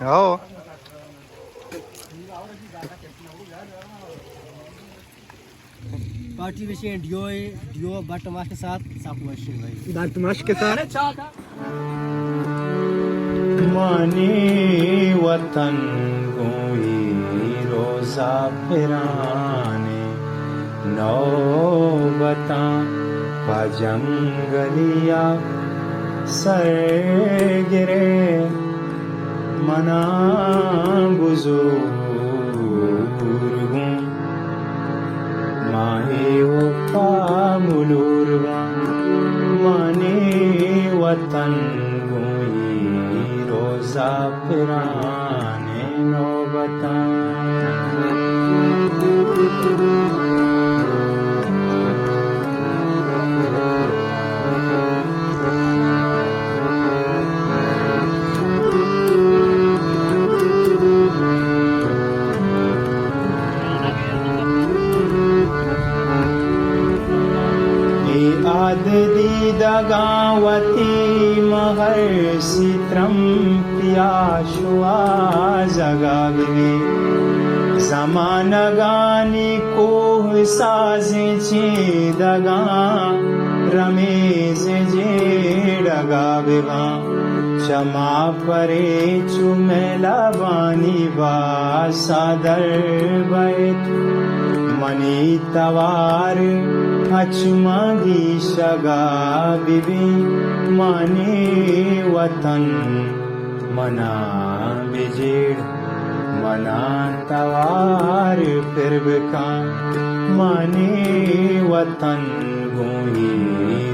हो party machine deo बटमाश के साथ साफ मशीन भाई बटमाश के साथ माने वतन गोई रोजा फिराने नौबता जंगलिया सर गिरे मना बुजुर्गों माहे वफा मुलुरवा माने वतन गोई रोजा फिराने नौबता आददी दगावती महर्षि त्रम्पियाशुआ जगावे जमानगानी कोह साजे चे दगा रमेश जे डगावेवा क्षमा परे चुमेला बानी बा सादर बैत मनी तवार अचमागी शगा बिबी माने वतन मना बिजेड़ मना तवार फिर बिका माने वतन गोई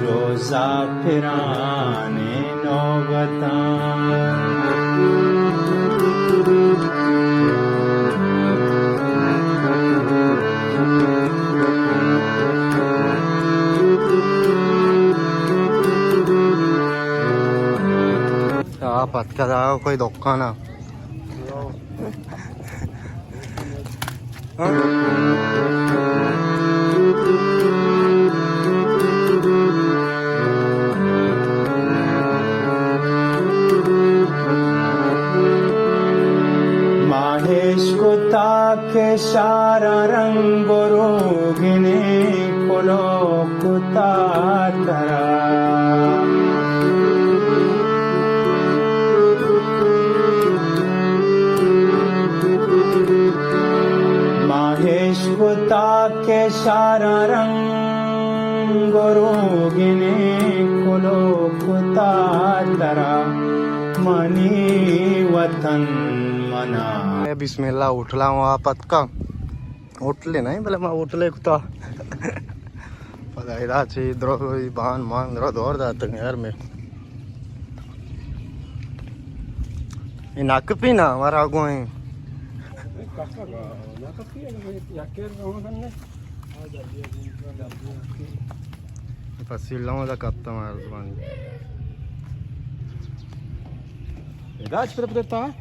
रोजा फिराने नौबता dapat kada koy dokkana mahesh ko take shara rango rogine kolo kuta tara कुता के सारा रंग रोगिने कोलो कुता तरा मनी वतन मना बिस्मिल्लाह उठला वहाँ पतका उठले नहीं बोले मैं उठले कुता पता ही इधर बान मान दौड़ जाते हैं यार में ये नाक पी ना हमारा आगो है Facilão da capitão Arzmani. Idade para poder estar?